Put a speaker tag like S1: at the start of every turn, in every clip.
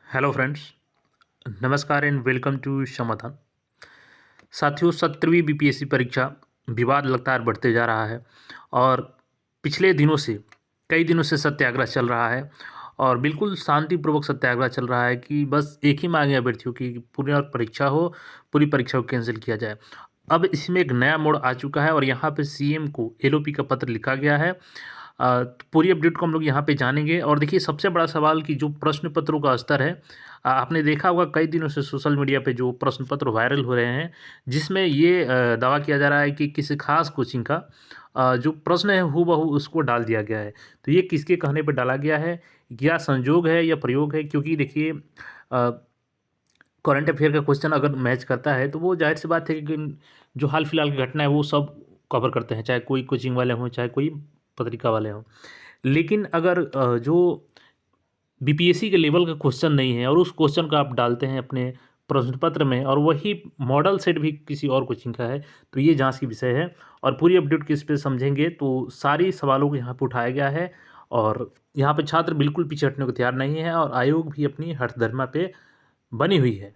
S1: Hello friends, नमस्कार and welcome to समाधान। साथियों, 17वीं बीपीएससी परीक्षा विवाद लगातार बढ़ते जा रहा है और पिछले दिनों से कई दिनों से सत्याग्रह चल रहा है और बिल्कुल शांतिपूर्वक सत्याग्रह चल रहा है कि बस एक ही मांग है अभ्यर्थियों की कि पूरी परीक्षा हो, पूरी परीक्षा को कैंसिल किया जाए। अब इसमें एक नया मोड़ आ चुका है और यहाँ पे सीएम को एलओपी का पत्र लिखा गया है। तो पूरी अपडेट को हम लोग यहाँ पे जानेंगे और देखिए सबसे बड़ा सवाल कि जो प्रश्न पत्रों का स्तर है, आपने देखा होगा कई दिनों से सोशल मीडिया पे जो प्रश्न पत्र वायरल हो रहे हैं, जिसमें ये दावा किया जा रहा है कि किसी खास कोचिंग का जो प्रश्न है हूबहू उसको डाल दिया गया है। तो ये किसके कहने पे डाला गया है, या संजोग है या प्रयोग है? क्योंकि देखिए करंट अफेयर का क्वेश्चन अगर मैच करता है तो वो जाहिर सी बात है कि जो हाल फिलहाल की घटना है वो सब कवर करते हैं, चाहे कोई कोचिंग वाले हों चाहे कोई पत्रिका वाले हों। लेकिन अगर जो बीपीएससी के लेवल का क्वेश्चन नहीं है और उस क्वेश्चन को आप डालते हैं अपने प्रश्न पत्र में और वही मॉडल सेट भी किसी और कोचिंग का है, तो ये जांच की विषय है और पूरी अपडेट किस पे समझेंगे तो सारी सवालों को यहाँ पे उठाया गया है। और यहाँ पे छात्र बिल्कुल पीछे हटने को तैयार नहीं है और आयोग भी अपनी हठधर्मा पे बनी हुई है।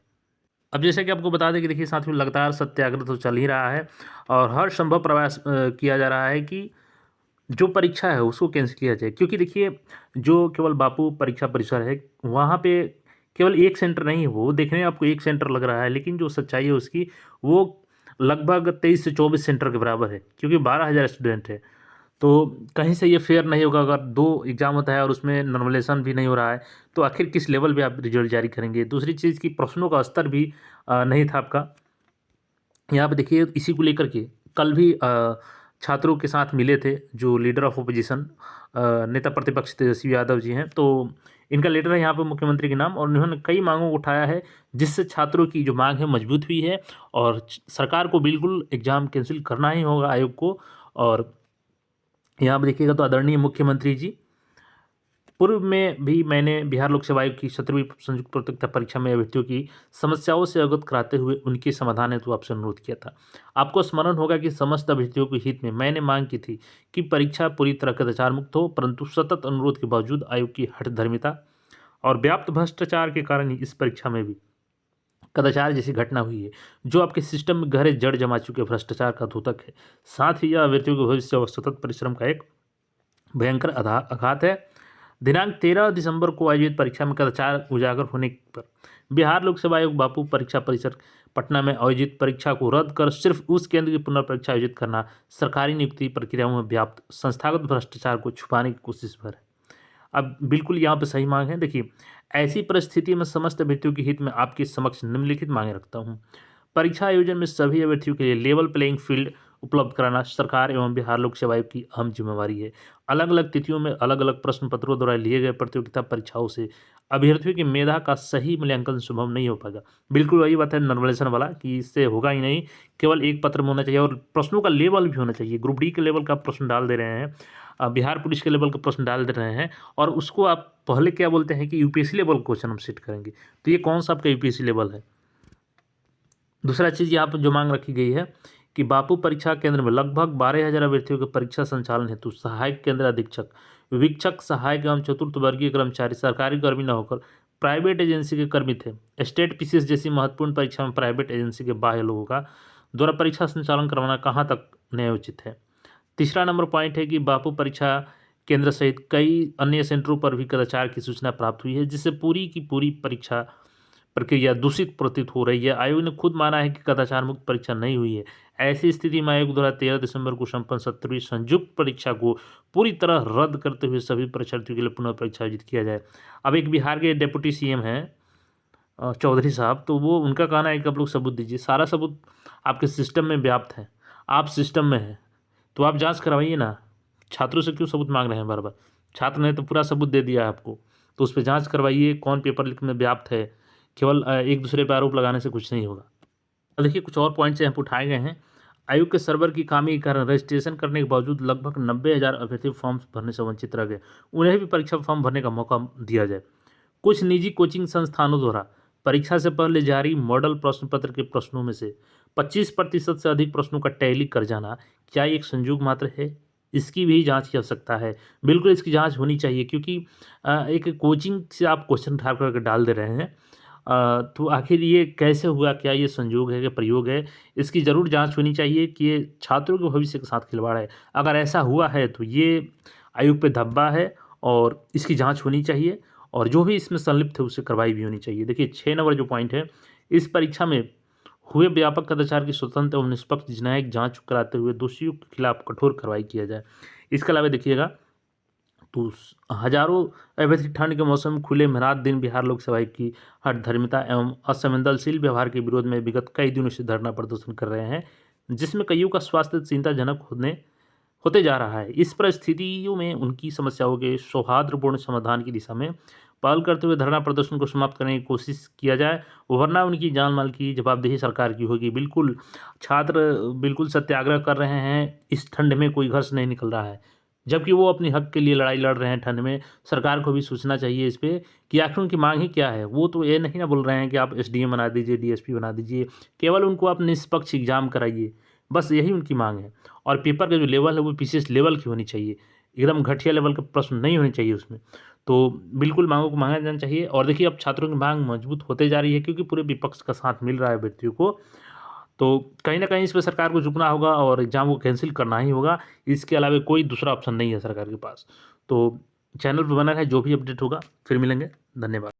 S1: अब जैसे कि आपको बता दें कि देखिए साथियों, लगातार सत्याग्रह तो चल ही रहा है और हर संभव प्रयास किया जा रहा है कि जो परीक्षा है उसको कैंसिल किया जाए। क्योंकि देखिए जो केवल बापू परीक्षा परिसर है, वहाँ पे केवल एक सेंटर नहीं है, वो देखने में आपको एक सेंटर लग रहा है, लेकिन जो सच्चाई है उसकी वो लगभग 23 से 24 सेंटर के बराबर है, क्योंकि 12,000 स्टूडेंट है। तो कहीं से ये फेयर नहीं होगा। अगर 2 एग्ज़ाम होता है और उसमें नॉर्मलाइजेशन भी नहीं हो रहा है, तो आखिर किस लेवल पे आप रिजल्ट जारी करेंगे? दूसरी चीज़ कि प्रश्नों का स्तर भी नहीं था आपका। यहाँ पे देखिए इसी को लेकर के कल भी छात्रों के साथ मिले थे जो लीडर ऑफ ओपोजिशन नेता प्रतिपक्ष तेजस्वी यादव जी हैं। तो इनका लेटर है यहाँ पे मुख्यमंत्री के नाम और उन्होंने कई मांगों को उठाया है, जिससे छात्रों की जो मांग है मजबूत हुई है और सरकार को बिल्कुल एग्ज़ाम कैंसिल करना ही होगा आयोग को। और यहाँ पे देखिएगा तो आदरणीय मुख्यमंत्री जी, पूर्व में भी मैंने बिहार लोक सेवा आयोग की 17वीं संयुक्त प्रतियोगिता परीक्षा में अभ्यर्थियों की समस्याओं से अवगत कराते हुए उनके समाधान हेतु आपसे अनुरोध किया था। आपको स्मरण होगा कि समस्त अभ्यर्थियों के हित में मैंने मांग की थी कि परीक्षा पूरी तरह कदाचार मुक्त हो, परंतु सतत अनुरोध के बावजूद आयोग की हठधर्मिता और व्याप्त भ्रष्टाचार के कारण ही इस परीक्षा में भी कदाचार जैसी घटना हुई है, जो आपके सिस्टम में गहरे जड़ जमा चुके भ्रष्टाचार का द्योतक है। साथ ही यह अभ्यर्थियों के भविष्य और सतत परिश्रम का एक भयंकर आघात है। दिनांक 13 दिसंबर को आयोजित परीक्षा में कदाचार उजागर होने पर बिहार लोक सेवा आयोग बापू परीक्षा परिसर पटना में आयोजित परीक्षा को रद्द कर सिर्फ उस केंद्र की पुनर्परीक्षा आयोजित करना सरकारी नियुक्ति प्रक्रियाओं में व्याप्त संस्थागत भ्रष्टाचार को छुपाने की कोशिश पर है। अब बिल्कुल यहाँ पे सही मांग है। देखिए, ऐसी परिस्थिति में समस्त अभ्यर्थियों के हित में आपके समक्ष निम्नलिखित मांगे रखता हूँ। परीक्षा आयोजन में सभी अभ्यर्थियों के लिए लेवल प्लेइंग फील्ड उपलब्ध कराना सरकार एवं बिहार लोक सेवा आयोग की अहम जिम्मेवारी है। अलग अलग तिथियों में अलग अलग प्रश्न पत्रों द्वारा लिए गए प्रतियोगिता परीक्षाओं से अभ्यर्थियों की मेधा का सही मूल्यांकन संभव नहीं हो पाएगा। बिल्कुल वही बात है नॉर्मलाइजेशन वाला कि इससे होगा ही नहीं। केवल एक पत्र में होना चाहिए और प्रश्नों का लेवल भी होना चाहिए। ग्रुप डी के लेवल का प्रश्न डाल दे रहे हैं, बिहार पुलिस के लेवल का प्रश्न डाल दे रहे हैं और उसको आप पहले क्या बोलते हैं कि यूपीएससी लेवल का क्वेश्चन हम सेट करेंगे। तो ये कौन सा आपका यूपीएससी लेवल है? दूसरा चीज़ यहाँ पर जो मांग रखी गई है कि बापू परीक्षा केंद्र में लगभग 12,000 अभ्यर्थियों के परीक्षा संचालन हेतु सहायक केंद्र अधीक्षक, वीक्षक, सहायक एवं चतुर्थ वर्गीय कर्मचारी सरकारी कर्मी न होकर प्राइवेट एजेंसी के कर्मी थे। स्टेट पीसीएस जैसी महत्वपूर्ण परीक्षा में प्राइवेट एजेंसी के बाह्य लोगों का द्वारा परीक्षा संचालन करवाना कहाँ तक न्यायोचित है? तीसरा नंबर पॉइंट है कि बापू परीक्षा केंद्र सहित कई अन्य सेंटरों पर भी कदाचार की सूचना प्राप्त हुई है, जिससे पूरी की पूरी परीक्षा प्रक्रिया दूषित प्रतीत हो रही है। आयोग ने खुद माना है कि कदाचार मुक्त परीक्षा नहीं हुई है। ऐसी स्थिति में आयोग द्वारा 13 दिसंबर को संपन्न 17वीं संयुक्त परीक्षा को पूरी तरह रद्द करते हुए सभी परीक्षार्थियों के लिए पुनः परीक्षा आयोजित किया जाए। अब एक बिहार के डिप्टी सीएम हैं चौधरी साहब, तो वो उनका कहना है कि आप लोग सबूत दीजिए। सारा सबूत आपके सिस्टम में व्याप्त है, आप सिस्टम में हैं, तो आप जाँच करवाइए ना। छात्रों से क्यों सबूत मांग रहे हैं बार बार? छात्र ने तो पूरा सबूत दे दिया है आपको, तो उस पर जाँच करवाइए कौन पेपर लीक में व्याप्त है। केवल एक दूसरे पर आरोप लगाने से कुछ नहीं होगा। अब देखिए कुछ और पॉइंट्स यहाँ पे उठाए गए हैं। आयोग के सर्वर की खामी के कारण रजिस्ट्रेशन करने के बावजूद लगभग 90,000 अभ्यर्थी फॉर्म्स भरने से वंचित रह गए। उन्हें भी परीक्षा फॉर्म भरने का मौका दिया जाए। कुछ निजी कोचिंग संस्थानों द्वारा परीक्षा से पहले जारी मॉडल प्रश्न पत्र के प्रश्नों में से 25% से अधिक प्रश्नों का टैली कर जाना क्या एक संयोग मात्र है इसकी भी जाँच की आवश्यकता है। बिल्कुल इसकी जाँच होनी चाहिए क्योंकि एक कोचिंग से आप क्वेश्चन उठा कर के डाल दे रहे हैं। तो आखिर ये कैसे हुआ? क्या ये संयोग है कि प्रयोग है? इसकी ज़रूर जाँच होनी चाहिए कि ये छात्रों के भविष्य के साथ खिलवाड़ है। अगर ऐसा हुआ है तो ये आयोग पे धब्बा है और इसकी जाँच होनी चाहिए और जो भी इसमें संलिप्त है उससे कार्रवाई भी होनी चाहिए। देखिए 6 नंबर जो पॉइंट है, इस परीक्षा में हुए व्यापक कदाचार की स्वतंत्र एवं निष्पक्ष न्यायिक जाँच कराते हुए दोषियों के खिलाफ कठोर कार्रवाई किया जाए। इसके अलावा देखिएगा तो हजारों अवैध ठंड के मौसम में खुले में रात दिन बिहार लोक सेवा आयोग की हठधर्मिता एवं असंवेदनशील व्यवहार के विरोध में विगत कई दिनों से धरना प्रदर्शन कर रहे हैं, जिसमें कईयों का स्वास्थ्य चिंताजनक होते जा रहा है। इस परिस्थितियों में उनकी समस्याओं के सौहार्दपूर्ण समाधान की दिशा में पहल करते हुए धरना प्रदर्शन को समाप्त करने की कोशिश किया जाए, वरना उनकी जान माल की जवाबदेही सरकार की होगी। बिल्कुल छात्र बिल्कुल सत्याग्रह कर रहे हैं, इस ठंड में कोई घर से नहीं निकल रहा है, जबकि वो अपने हक के लिए लड़ाई लड़ रहे हैं ठंड में। सरकार को भी सोचना चाहिए इस पे कि आखिर उनकी माँग ही क्या है? वो तो ये नहीं ना बोल रहे हैं कि आप एसडीएम बना दीजिए, डीएसपी बना दीजिए, केवल उनको आप निष्पक्ष एग्ज़ाम कराइए, बस यही उनकी माँग है। और पेपर का जो लेवल है वो विशेष लेवल की होनी चाहिए, एकदम घटिया लेवल के प्रश्न नहीं होने चाहिए उसमें। तो बिल्कुल माँगों को माना जाना चाहिए और देखिए अब छात्रों की माँग मजबूत होते जा रही है क्योंकि पूरे विपक्ष का साथ मिल रहा है अभ्यर्थियों को। तो कहीं न कहीं इस पे सरकार को झुकना होगा और एग्ज़ाम को कैंसल करना ही होगा। इसके अलावा कोई दूसरा ऑप्शन नहीं है सरकार के पास। तो चैनल पे बना रहें, जो भी अपडेट होगा फिर मिलेंगे। धन्यवाद।